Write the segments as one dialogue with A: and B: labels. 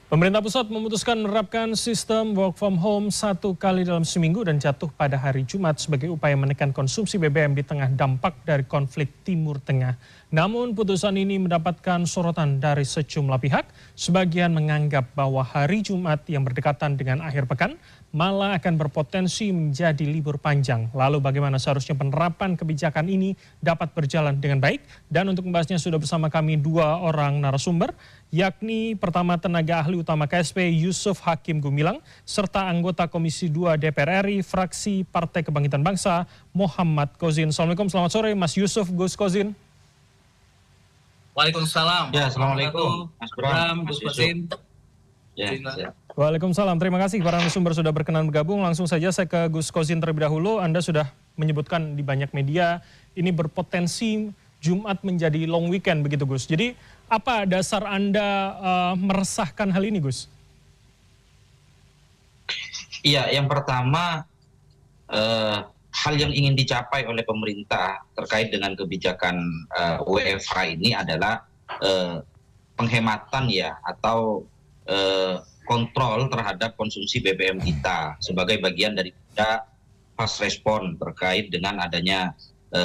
A: Pemerintah pusat memutuskan menerapkan sistem work from home 1 kali dalam seminggu dan jatuh pada hari Jumat sebagai upaya menekan konsumsi BBM di tengah dampak dari konflik Timur Tengah. Namun putusan ini mendapatkan sorotan dari sejumlah pihak. Sebagian menganggap bahwa hari Jumat yang berdekatan dengan akhir pekan malah akan berpotensi menjadi libur panjang. Lalu bagaimana seharusnya penerapan kebijakan ini dapat berjalan dengan baik? Dan untuk membahasnya sudah bersama kami dua orang narasumber, yakni pertama tenaga ahli utama KSP Yusuf Hakim Gumilang, serta anggota Komisi 2 DPR RI fraksi Partai Kebangkitan Bangsa Muhammad Kozin. Assalamualaikum, selamat sore Mas Yusuf, Gus Kozin.
B: Waalaikumsalam.
C: Ya, assalamualaikum Mas Bram,
B: Gus Kozin.
C: Ya.
A: Waalaikumsalam, terima kasih para narasumber sudah berkenan bergabung. Langsung saja saya ke Gus Kozin terlebih dahulu. Anda sudah menyebutkan di banyak media ini berpotensi Jumat menjadi long weekend begitu Gus. Jadi apa dasar Anda meresahkan hal ini Gus?
C: Iya, yang pertama hal yang ingin dicapai oleh pemerintah terkait dengan kebijakan WFH ini adalah penghematan ya atau kontrol terhadap konsumsi BBM kita sebagai bagian dari fast respon terkait dengan adanya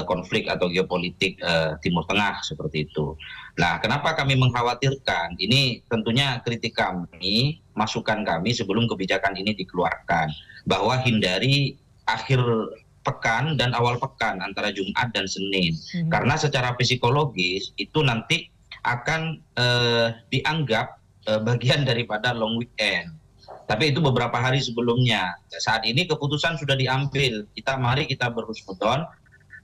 C: konflik atau geopolitik Timur Tengah seperti itu. Nah, kenapa kami mengkhawatirkan? Ini tentunya kritik kami, masukan kami sebelum kebijakan ini dikeluarkan, bahwa hindari akhir pekan dan awal pekan antara Jumat dan Senin, karena secara psikologis itu nanti akan dianggap bagian daripada long weekend. Tapi itu beberapa hari sebelumnya. Saat ini keputusan sudah diambil. Mari kita berhusnuzon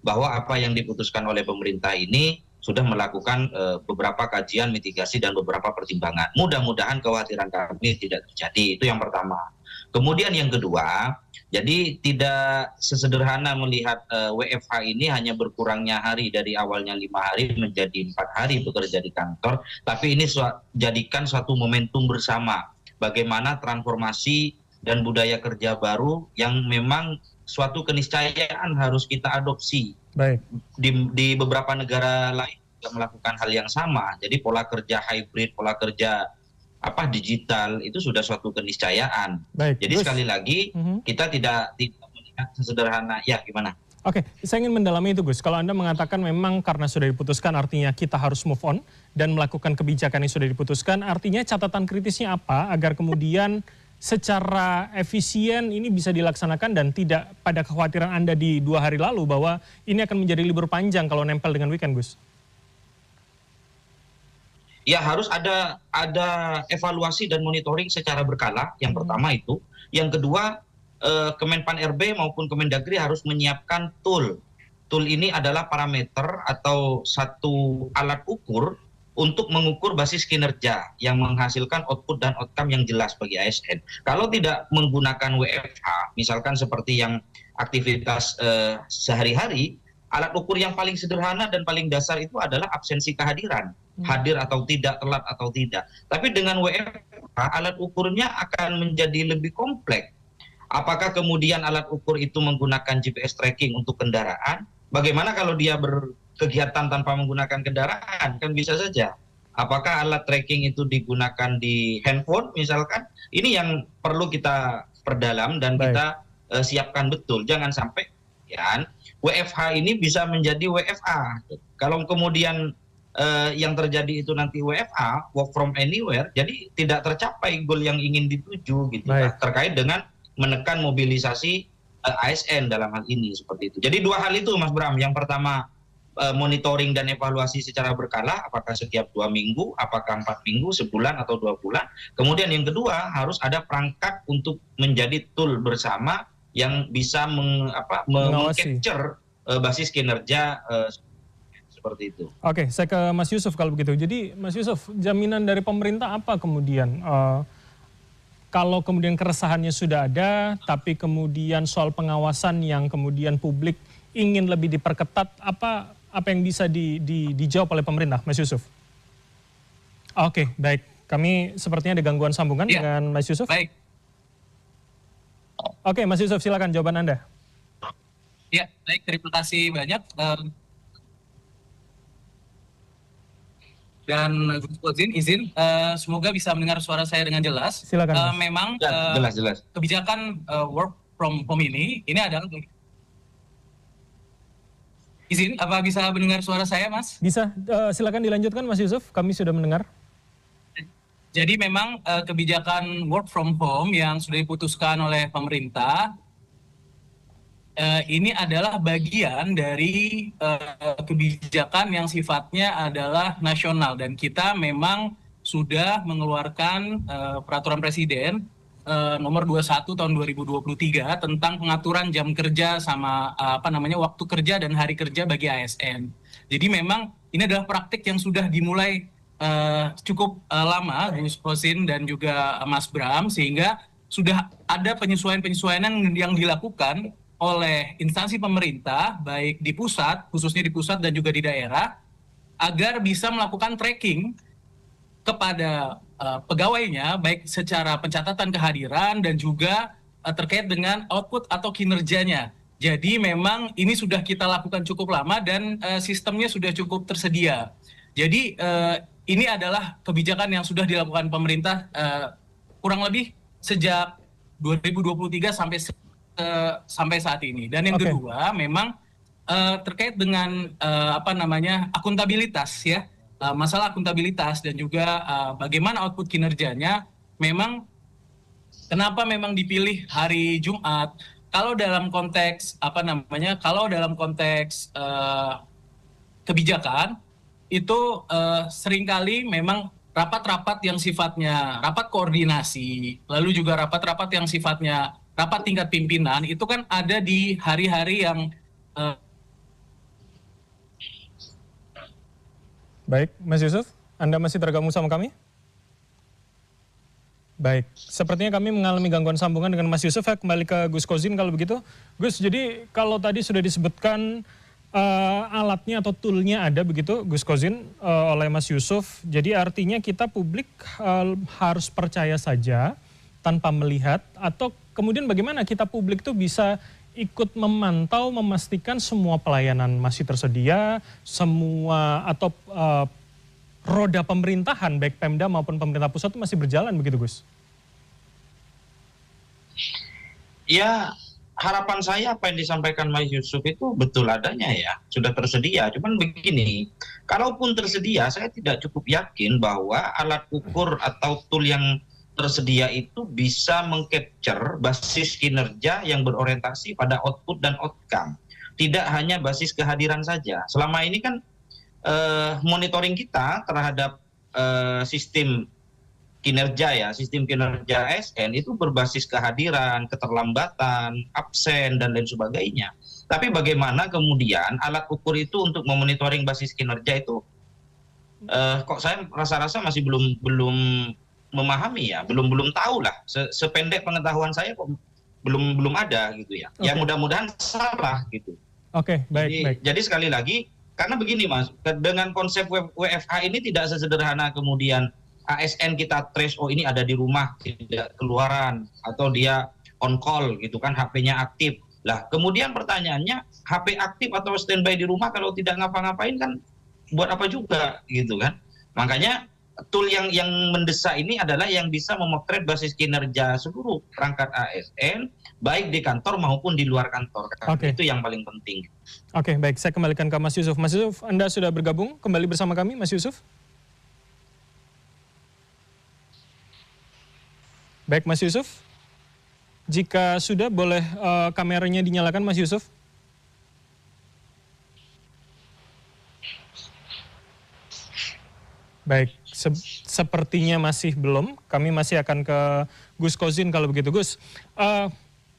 C: bahwa apa yang diputuskan oleh pemerintah ini sudah melakukan beberapa kajian, mitigasi, dan beberapa pertimbangan. Mudah-mudahan kekhawatiran kami tidak terjadi. Itu yang pertama. Kemudian yang kedua, jadi tidak sesederhana melihat WFH ini hanya berkurangnya hari dari awalnya 5 hari menjadi 4 hari bekerja di kantor, tapi ini jadikan suatu momentum bersama bagaimana transformasi dan budaya kerja baru yang memang suatu keniscayaan harus kita adopsi.
A: Baik.
C: Di beberapa negara lain juga melakukan hal yang sama. Jadi pola kerja hybrid, pola kerja digital itu sudah suatu keniscayaan.
A: Baik,
C: jadi
A: Gus,
C: sekali lagi kita tidak melihat sesederhana. Ya, gimana?
A: Oke, saya ingin mendalami itu Gus. Kalau Anda mengatakan memang karena sudah diputuskan artinya kita harus move on dan melakukan kebijakan yang sudah diputuskan, artinya catatan kritisnya apa agar kemudian secara efisien ini bisa dilaksanakan dan tidak pada kekhawatiran Anda di 2 hari lalu bahwa ini akan menjadi libur panjang kalau nempel dengan weekend Gus?
C: Ya, harus ada evaluasi dan monitoring secara berkala. Yang pertama itu. Yang kedua, Kemenpan RB maupun Kemendagri harus menyiapkan tool. Tool ini adalah parameter atau satu alat ukur untuk mengukur basis kinerja yang menghasilkan output dan outcome yang jelas bagi ASN. Kalau tidak menggunakan WFH, misalkan seperti yang aktivitas sehari-hari, alat ukur yang paling sederhana dan paling dasar itu adalah absensi kehadiran. Hadir atau tidak, telat atau tidak. Tapi dengan WFH, alat ukurnya akan menjadi lebih kompleks. Apakah kemudian alat ukur itu menggunakan GPS tracking untuk kendaraan? Bagaimana kalau dia berkegiatan tanpa menggunakan kendaraan? Kan bisa saja. Apakah alat tracking itu digunakan di handphone misalkan? Ini yang perlu kita perdalam dan kita siapkan betul. Jangan sampai WFH ini bisa menjadi WFA. Kalau kemudian yang terjadi itu nanti WFA, work from anywhere, jadi tidak tercapai goal yang ingin dituju gitu terkait dengan menekan mobilisasi ASN dalam hal ini seperti itu. Jadi 2 hal itu Mas Bram. Yang pertama monitoring dan evaluasi secara berkala, apakah setiap 2 minggu, apakah 4 minggu, sebulan atau 2 bulan. Kemudian yang kedua harus ada perangkat untuk menjadi tool bersama yang bisa meng-capture basis kinerja seperti itu.
A: Oke, saya ke Mas Yusuf kalau begitu. Jadi Mas Yusuf, jaminan dari pemerintah apa kemudian? Kalau kemudian keresahannya sudah ada, tapi kemudian soal pengawasan yang kemudian publik ingin lebih diperketat, apa yang bisa dijawab oleh pemerintah, Mas Yusuf? Oke, baik. Kami sepertinya ada gangguan sambungan dengan Mas Yusuf.
B: Baik.
A: Oke, Mas Yusuf, silakan jawaban Anda.
B: Ya, baik. Terima kasih banyak. dan Gus izin, semoga bisa mendengar suara saya dengan jelas.
A: Silakan.
B: Memang
C: jelas.
B: kebijakan work from home ini adalah izin, apa bisa mendengar suara saya, Mas?
A: Bisa, silakan dilanjutkan Mas Yusuf, kami sudah mendengar.
B: Jadi memang kebijakan work from home yang sudah diputuskan oleh pemerintah ini adalah bagian dari kebijakan yang sifatnya adalah nasional, dan kita memang sudah mengeluarkan peraturan presiden nomor 21 tahun 2023 tentang pengaturan jam kerja sama waktu kerja dan hari kerja bagi ASN. Jadi memang ini adalah praktik yang sudah dimulai cukup lama, Gus Kosin dan juga Mas Bram, sehingga sudah ada penyesuaian-penyesuaian yang dilakukan oleh instansi pemerintah, baik di pusat, khususnya di pusat dan juga di daerah, agar bisa melakukan tracking kepada pegawainya, baik secara pencatatan kehadiran dan juga terkait dengan output atau kinerjanya. Jadi memang ini sudah kita lakukan cukup lama dan sistemnya sudah cukup tersedia. Jadi ini adalah kebijakan yang sudah dilakukan pemerintah kurang lebih sejak 2023 sampai saat ini. Dan yang kedua memang terkait dengan akuntabilitas ya, masalah akuntabilitas dan juga bagaimana output kinerjanya. Memang kenapa memang dipilih hari Jumat? Kalau dalam konteks kebijakan itu seringkali memang rapat-rapat yang sifatnya rapat koordinasi, lalu juga rapat-rapat yang sifatnya rapat tingkat pimpinan, itu kan ada di hari-hari yang
A: Baik, Mas Yusuf, Anda masih tergabung sama kami? Baik, sepertinya kami mengalami gangguan sambungan dengan Mas Yusuf. Ya, kembali ke Gus Kozin kalau begitu. Gus, jadi kalau tadi sudah disebutkan alatnya atau toolnya ada begitu, Gus Kozin, oleh Mas Yusuf. Jadi artinya kita publik harus percaya saja tanpa melihat, atau kemudian bagaimana kita publik itu bisa ikut memantau, memastikan semua pelayanan masih tersedia, semua atau roda pemerintahan baik Pemda maupun pemerintah pusat itu masih berjalan begitu, Gus?
C: Ya, harapan saya apa yang disampaikan Mas Yusuf itu betul adanya ya, sudah tersedia. Cuman begini, kalaupun tersedia, saya tidak cukup yakin bahwa alat ukur atau tool yang tersedia itu bisa mengcapture basis kinerja yang berorientasi pada output dan outcome. Tidak hanya basis kehadiran saja. Selama ini kan monitoring kita terhadap sistem kinerja ASN itu berbasis kehadiran, keterlambatan, absen, dan lain sebagainya. Tapi bagaimana kemudian alat ukur itu untuk memonitoring basis kinerja itu, kok saya rasa-rasa masih belum memahami ya, belum tahu lah. Sependek pengetahuan saya kok belum ada gitu ya. Ya mudah-mudahan salah gitu.
A: Baik.
C: Jadi sekali lagi, karena begini Mas, dengan konsep WFH ini tidak sesederhana kemudian ASN kita trace, oh ini ada di rumah tidak keluaran, atau dia on call gitu kan, HP-nya aktif. Lah kemudian pertanyaannya, HP aktif atau standby di rumah kalau tidak ngapa-ngapain kan buat apa juga gitu kan. Makanya tool yang mendesak ini adalah yang bisa memotret basis kinerja seluruh perangkat ASN, baik di kantor maupun di luar kantor. Itu yang paling penting.
A: Baik, saya kembalikan ke Mas Yusuf. Mas Yusuf, Anda sudah bergabung kembali bersama kami, Mas Yusuf? Baik, Mas Yusuf, jika sudah boleh kameranya dinyalakan, Mas Yusuf. Baik, sepertinya masih belum. Kami masih akan ke Gus Kozin kalau begitu. Gus,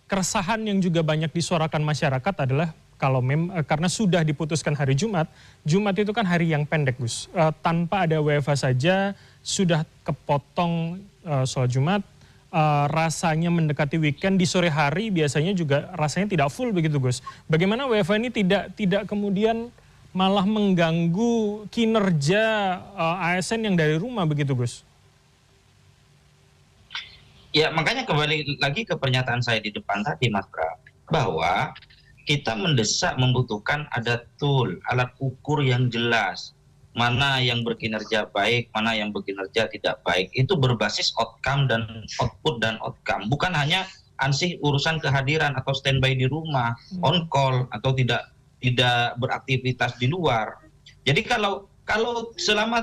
A: keresahan yang juga banyak disuarakan masyarakat adalah karena sudah diputuskan hari Jumat, Jumat itu kan hari yang pendek, Gus. Tanpa ada WFH saja sudah kepotong sholat Jumat. Rasanya mendekati weekend, di sore hari biasanya juga rasanya tidak full begitu, Gus. Bagaimana WFH ini tidak kemudian malah mengganggu kinerja ASN yang dari rumah begitu, Gus?
C: Ya, makanya kembali lagi ke pernyataan saya di depan tadi, Mas Bram, bahwa kita mendesak membutuhkan ada tool, alat ukur yang jelas. mana yang berkinerja baik, mana yang berkinerja tidak baik. Itu berbasis outcome dan output dan outcome. Bukan hanya ansih urusan kehadiran atau standby di rumah, on call atau tidak beraktivitas di luar. Jadi kalau selama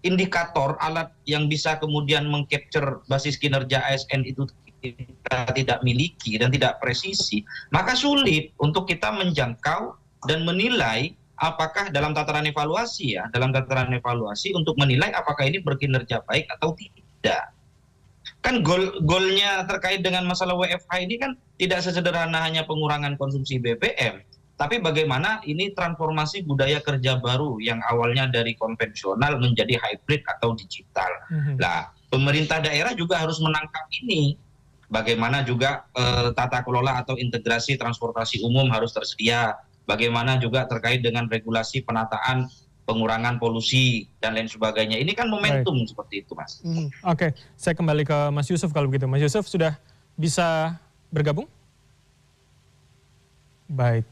C: indikator alat yang bisa kemudian mengcapture basis kinerja ASN itu kita tidak miliki dan tidak presisi, maka sulit untuk kita menjangkau dan menilai apakah dalam tataran evaluasi untuk menilai apakah ini berkinerja baik atau tidak. Kan goalnya terkait dengan masalah WFH ini kan tidak sesederhana hanya pengurangan konsumsi BBM, tapi bagaimana ini transformasi budaya kerja baru yang awalnya dari konvensional menjadi hybrid atau digital. Nah, pemerintah daerah juga harus menangkap ini. Bagaimana juga tata kelola atau integrasi transportasi umum harus tersedia. Bagaimana juga terkait dengan regulasi penataan pengurangan polusi dan lain sebagainya. Ini kan momentum seperti itu, Mas.
A: Oke, saya kembali ke Mas Yusuf kalau begitu. Mas Yusuf sudah bisa bergabung? Baik.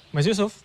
A: Mas Yusuf?